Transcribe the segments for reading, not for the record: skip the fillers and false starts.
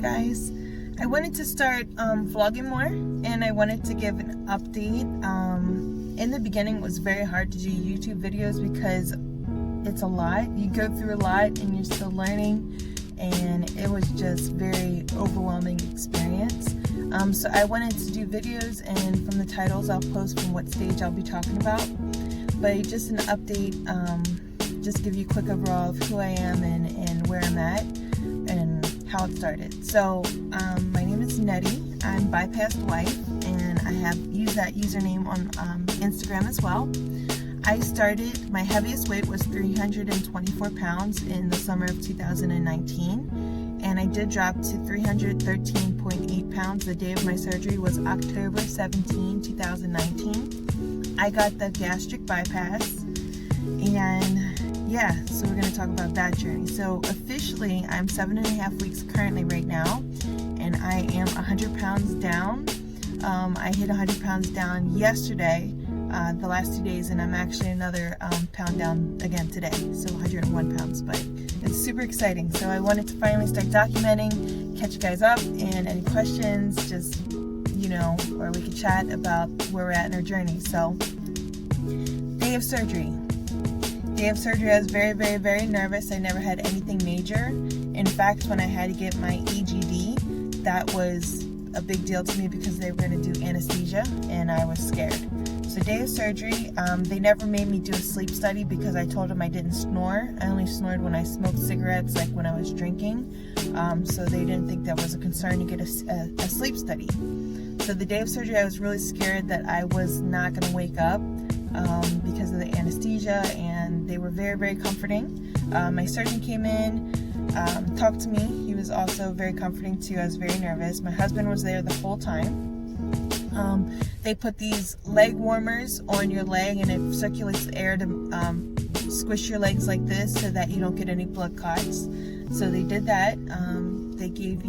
guys. I wanted to start vlogging more, and I wanted to give an update. In the beginning it was very hard to do YouTube videos because it's a lot. You go through a lot and you're still learning, and it was just very overwhelming experience. So I wanted to do videos, and from the titles I'll post from what stage I'll be talking about. But just an update, just give you a quick overall of who I am and where I'm at and how it started. So my name is Nettie. I'm bypassedwife, and I have used that username on Instagram as well. I started, my heaviest weight was 324 pounds in the summer of 2019, and I did drop to 313.8 pounds. The day of my surgery was October 17, 2019. I got the gastric bypass, and yeah, so we're going to talk about that journey. So officially, I'm 7.5 weeks currently right now, and I am 100 pounds down. I hit 100 pounds down yesterday, the last 2 days, and I'm actually another pound down again today, so 101 pounds, but it's super exciting. So I wanted to finally start documenting, catch you guys up, and any questions, just, you know, or we could chat about where we're at in our journey. So, day of surgery. Day of surgery, I was very, very, very nervous. I never had anything major. In fact, when I had to get my EGD, that was a big deal to me because they were going to do anesthesia, and I was scared. So day of surgery, they never made me do a sleep study because I told them I didn't snore. I only snored when I smoked cigarettes, like when I was drinking. So they didn't think that was a concern to get a sleep study. So the day of surgery, I was really scared that I was not going to wake up because of the anesthesia, and they were very, very comforting. My surgeon came in, talked to me. He was also very comforting too. I was very nervous. My husband was there the whole time. They put these leg warmers on your leg, and it circulates the air to squish your legs like this so that you don't get any blood clots. So they did that. They gave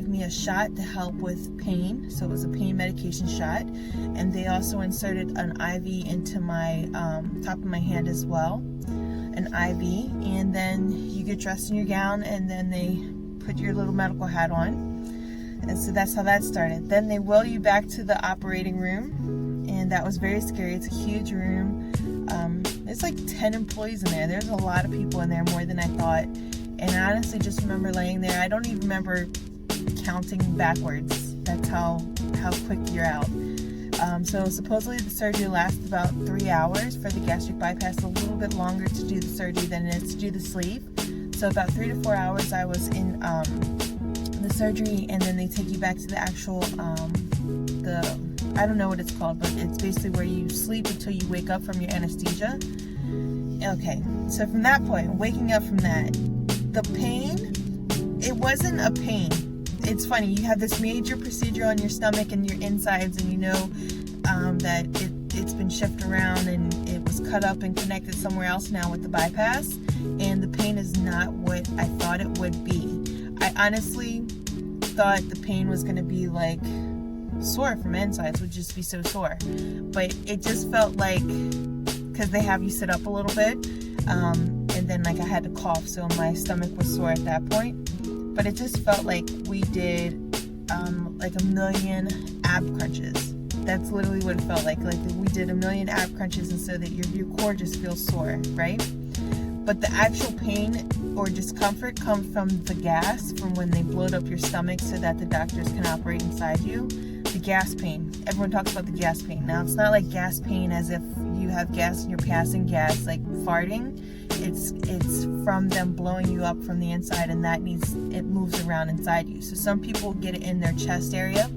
me a shot to help with pain. So it was a pain medication shot, and they also inserted an IV into my top of my hand as well, an IV. And then you get dressed in your gown, and then they put your little medical hat on. And so that's how that started. Then they wheel you back to the operating room, and that was very scary. It's a huge room. There's like 10 employees in there. There's a lot of people in there, more than I thought. And I honestly just remember laying there. I don't even remember counting backwards. That's how quick you're out. So supposedly the surgery lasts about 3 hours for the gastric bypass, a little bit longer to do the surgery than it is to do the sleeve. So about 3 to 4 hours I was in the surgery, and then they take you back to the actual I don't know what it's called, but it's basically where you sleep until you wake up from your anesthesia. Okay, so from that point, waking up from that, the pain, it wasn't a pain. It's funny, you have this major procedure on your stomach and your insides, and you know that it's been shifted around and it was cut up and connected somewhere else now with the bypass, and the pain is not what I thought it would be. I honestly thought the pain was going to be like sore from insides, would just be so sore, but it just felt like, because they have you sit up a little bit, and then like I had to cough, so my stomach was sore at that point. But it just felt like we did like 1,000,000 ab crunches. That's literally what it felt like we did 1,000,000 ab crunches, and so that your core just feels sore, right? But the actual pain or discomfort comes from the gas, from when they bloat up your stomach so that the doctors can operate inside you. The gas pain. Everyone talks about the gas pain. Now, it's not like gas pain as if you have gas and you're passing gas, like farting. It's from them blowing you up from the inside, and it moves around inside you. So some people get it in their chest area,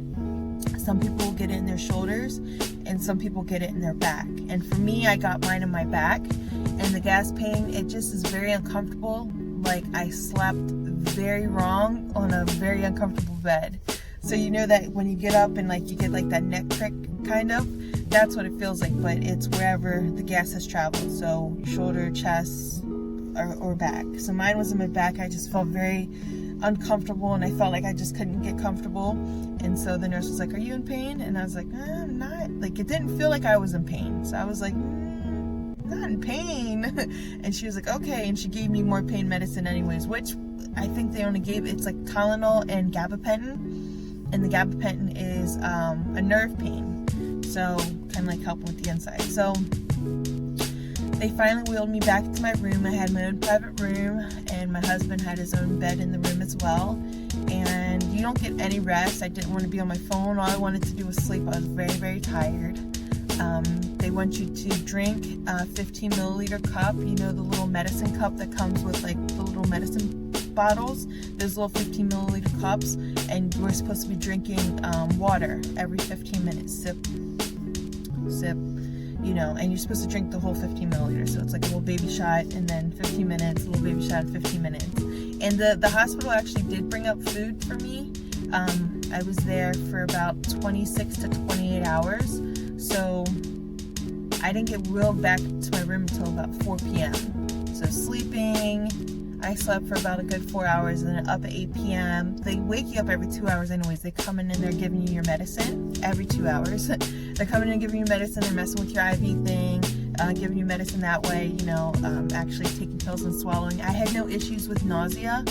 some people get it in their shoulders, and some people get it in their back. And for me, I got mine in my back, and the gas pain, it just is very uncomfortable. Like I slept very wrong on a very uncomfortable bed. So you know that when you get up and like you get like that neck prick kind of, that's what it feels like, but it's wherever the gas has traveled. So shoulder, chest, or back. So mine was in my back. I just felt very uncomfortable, and I felt like I just couldn't get comfortable. And so the nurse was like, "Are you in pain?" And I was like, "I'm not." Like, it didn't feel like I was in pain. So I was like, not in pain. And she was like, "Okay." And she gave me more pain medicine anyways, which I think they only gave, it's like Tylenol and gabapentin, and the gabapentin is a nerve pain, so kind of like helping with the inside. So they finally wheeled me back to my room. I had my own private room, and my husband had his own bed in the room as well. And you don't get any rest. I didn't want to be on my phone. All I wanted to do was sleep. I was very, very tired. They want you to drink a 15 milliliter cup. You know, the little medicine cup that comes with like the little medicine bottles. Those little 15 milliliter cups. And we're supposed to be drinking water every 15 minutes. Sip, sip. You know, and you're supposed to drink the whole 15 milliliters. So it's like a little baby shot, and then 15 minutes, a little baby shot, 15 minutes. And the hospital actually did bring up food for me. I was there for about 26 to 28 hours. So I didn't get wheeled back to my room until about 4 p.m. So sleeping, I slept for about a good 4 hours, and then up at 8 p.m. They wake you up every 2 hours anyways. They come in and they're giving you your medicine every 2 hours. They're coming in and giving you medicine. They're messing with your IV thing, giving you medicine that way, you know, actually taking pills and swallowing. I had no issues with nausea.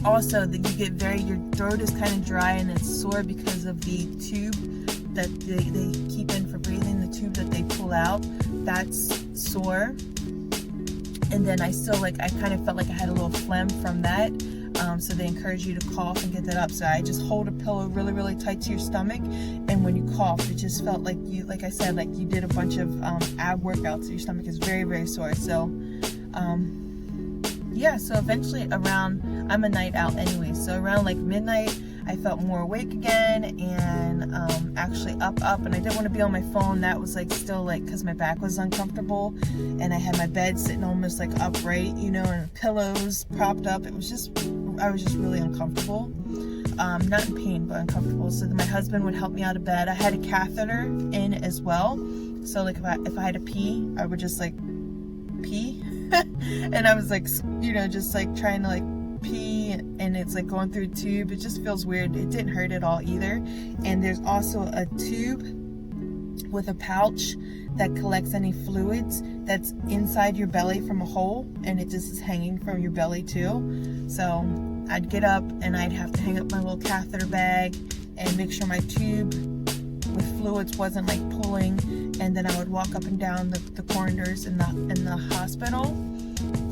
Also, that you get your throat is kind of dry and it's sore because of the tube that they keep in for breathing, the tube that they pull out, that's sore. And then I kind of felt like I had a little phlegm from that. So they encourage you to cough and get that up. So I just hold a pillow really, really tight to your stomach. And when you cough, it just felt like you, like I said, like you did a bunch of ab workouts. So your stomach is very, very sore. So, yeah, so eventually I'm a night out anyway. So around like midnight, I felt more awake again, and actually up, and I didn't want to be on my phone. That was like still like, because my back was uncomfortable, and I had my bed sitting almost like upright, you know, and pillows propped up. I was just really uncomfortable. Not in pain, but uncomfortable. So my husband would help me out of bed. I had a catheter in as well. So like if I had to pee, I would just like pee. And I was like, you know, just like trying to like pee, and it's like going through a tube. It just feels weird. It didn't hurt at all either. And there's also a tube with a pouch that collects any fluids that's inside your belly from a hole, and it just is hanging from your belly too. So I'd get up and I'd have to hang up my little catheter bag and make sure my tube with fluids wasn't like pulling, and then I would walk up and down the corridors in the hospital,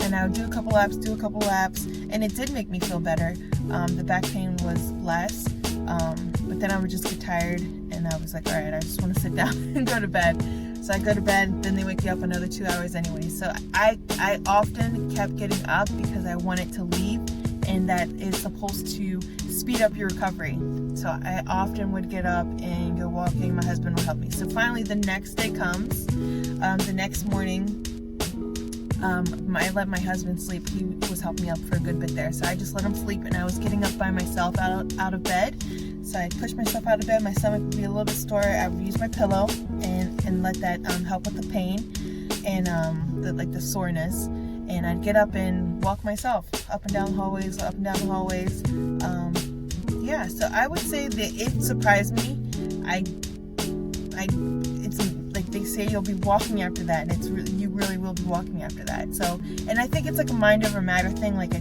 and I would do a couple laps, and it did make me feel better. The back pain was less, but then I would just get tired, and I was like, all right, I just want to sit down and go to bed. So I go to bed, then they wake you up another 2 hours anyway. So I often kept getting up because I wanted to leave, and that is supposed to speed up your recovery. So I often would get up and go walking. My husband would help me. So finally the next day comes. The next morning, I let my husband sleep. He was helping me up for a good bit there. So I just let him sleep, and I was getting up by myself out of bed. So I'd push myself out of bed. My stomach would be a little bit sore. I would use my pillow and let that help with the pain and the soreness. And I'd get up and walk myself up and down the hallways. Yeah, so I would say that it surprised me. It's like they say you'll be walking after that, and you really will be walking after that. So, and I think it's like a mind over matter thing. Like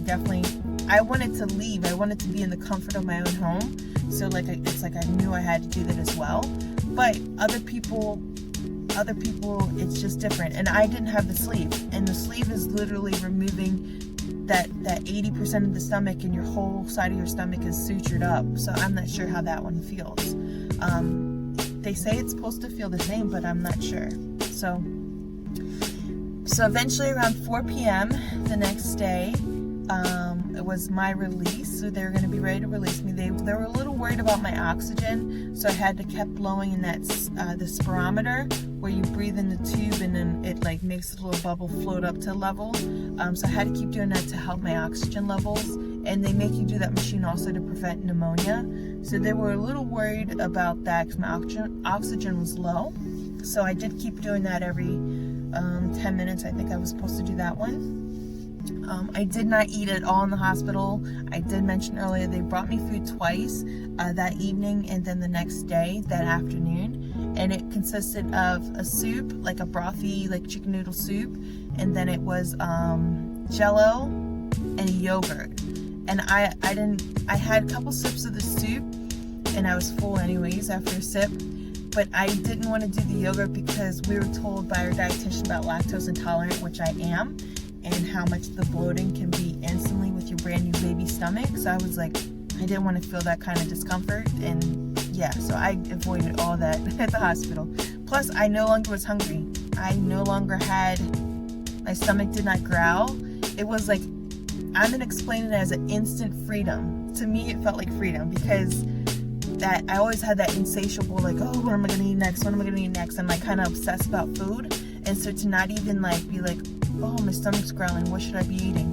I wanted to leave. I wanted to be in the comfort of my own home. So it's like I knew I had to do that as well. But other people, it's just different. And I didn't have the sleeve, and the sleeve is literally removing that 80% of the stomach, and your whole side of your stomach is sutured up. So I'm not sure how that one feels. They say it's supposed to feel the same, but I'm not sure. So eventually around 4 p.m. the next day, it was my release. So they were going to be ready to release me. They were a little worried about my oxygen, so I had to keep blowing in that the spirometer, where you breathe in the tube and then it like makes a little bubble float up to level. So I had to keep doing that to help my oxygen levels. And they make you do that machine also to prevent pneumonia. So they were a little worried about that because my oxygen was low. So I did keep doing that every 10 minutes. I think I was supposed to do that one. I did not eat at all in the hospital. I did mention earlier they brought me food twice, that evening and then the next day, that afternoon. And it consisted of a soup, like a brothy, like chicken noodle soup. And then it was Jello, and a yogurt. And I had a couple sips of the soup, and I was full anyways after a sip. But I didn't want to do the yogurt because we were told by our dietitian about lactose intolerant, which I am, and how much the bloating can be instantly with your brand new baby stomach. So I was like, I didn't want to feel that kind of discomfort, and yeah, so I avoided all that at the hospital. Plus, I no longer was hungry. I no longer had, my stomach did not growl. It was like, I'm gonna explain it as an instant freedom. To me, it felt like freedom, because that I always had that insatiable, like, oh, what am I gonna eat next? What am I gonna eat next? And like kind of obsessed about food. And so to not even like be like, oh, my stomach's growling, what should I be eating?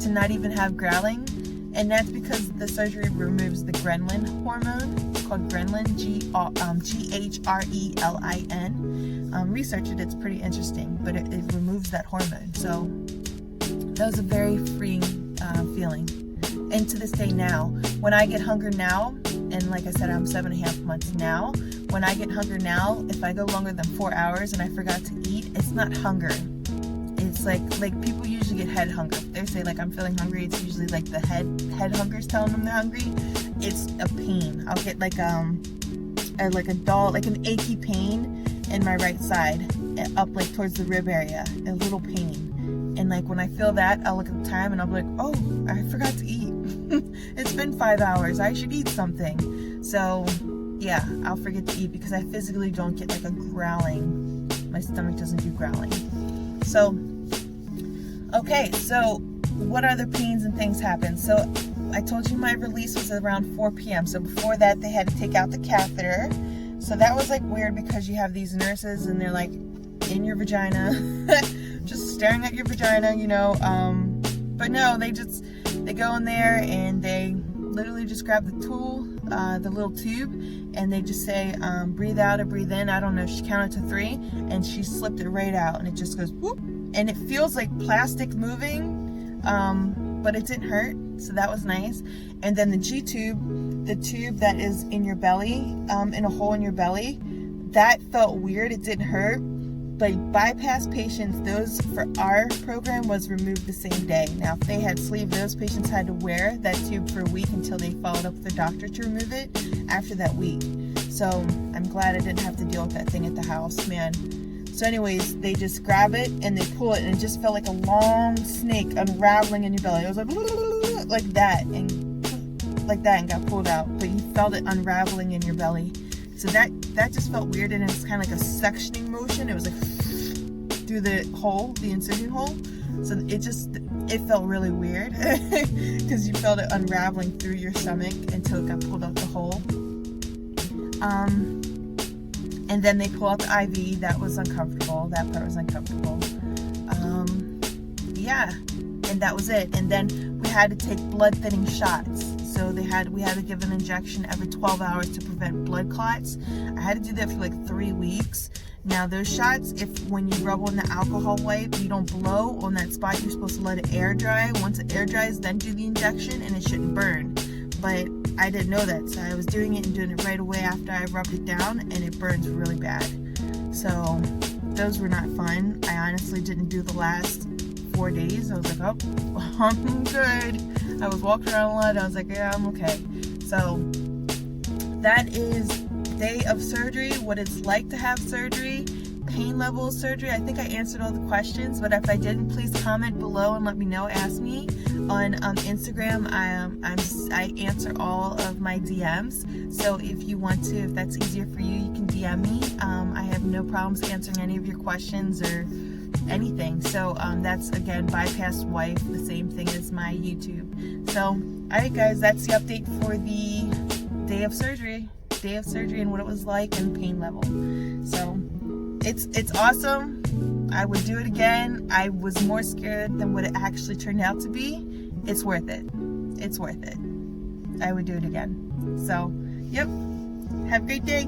To not even have growling. And that's because the surgery removes the ghrelin hormone. It's called ghrelin, G-H-R-E-L-I-N. Research it, it's pretty interesting, but it removes that hormone. So that was a very freeing feeling. And to this day now, when I get hunger now, and like I said, I'm 7.5 months now, when I get hunger now, if I go longer than 4 hours and I forgot to eat, it's not hunger. It's like people usually get head hunger. They say like, I'm feeling hungry. It's usually like the head hunger's telling them they're hungry. It's a pain. I'll get like a dull, like an achy pain in my right side, up like towards the rib area, a little pain. And like when I feel that, I'll look at the time and I'll be like, oh, I forgot to eat. It's been 5 hours. I should eat something. So yeah, I'll forget to eat because I physically don't get like a growling. My stomach doesn't do growling. So, okay, so what other pains and things happen? So I told you my release was around 4 p.m. So before that, they had to take out the catheter. So that was like weird because you have these nurses and they're like in your vagina, just staring at your vagina, you know. But no, they go in there and they literally just grab the tool, the little tube, and they just say, breathe out or breathe in. I don't know, she counted to 3 and she slipped it right out and it just goes whoop. And it feels like plastic moving, but it didn't hurt, so that was nice. And then the G-tube, the tube that is in your belly, in a hole in your belly, that felt weird, it didn't hurt. But bypass patients, those for our program was removed the same day. Now, if they had sleeve, those patients had to wear that tube for a week until they followed up with the doctor to remove it after that week. So I'm glad I didn't have to deal with that thing at the house, man. So anyways, they just grab it and they pull it, and it just felt like a long snake unraveling in your belly. It was like that, and got pulled out. But you felt it unraveling in your belly. So that just felt weird, and it was kind of like a sectioning motion. It was like through the hole, the incision hole. So it felt really weird because you felt it unraveling through your stomach until it got pulled out the hole. And then they pull out the IV. That was uncomfortable. That part was uncomfortable. Yeah, and that was it. And then we had to take blood thinning shots. So we had to give an injection every 12 hours to prevent blood clots. I had to do that for like 3 weeks. Now those shots, when you rub on the alcohol wipe, you don't blow on that spot. You're supposed to let it air dry. Once it air dries, then do the injection, and it shouldn't burn. But I didn't know that, so I was doing it and doing it right away after I rubbed it down, and it burns really bad. So those were not fun. I honestly didn't do the last 4 days. I was like, oh, I'm good. I was walking around a lot. I was like, yeah, I'm okay. So that is day of surgery, what it's like to have surgery, pain level of surgery. I think I answered all the questions, but if I didn't, please comment below and let me know. Ask me on Instagram. I answer all of my DMs. So if you want to, if that's easier for you, you can DM me. I have no problems answering any of your questions or anything. So that's again bypassedwife, the same thing as my YouTube. So alright guys, that's the update for the day of surgery and what it was like and pain level. So it's awesome. I would do it again. I was more scared than what it actually turned out to be. It's worth it. I would do it again. So yep, have a great day.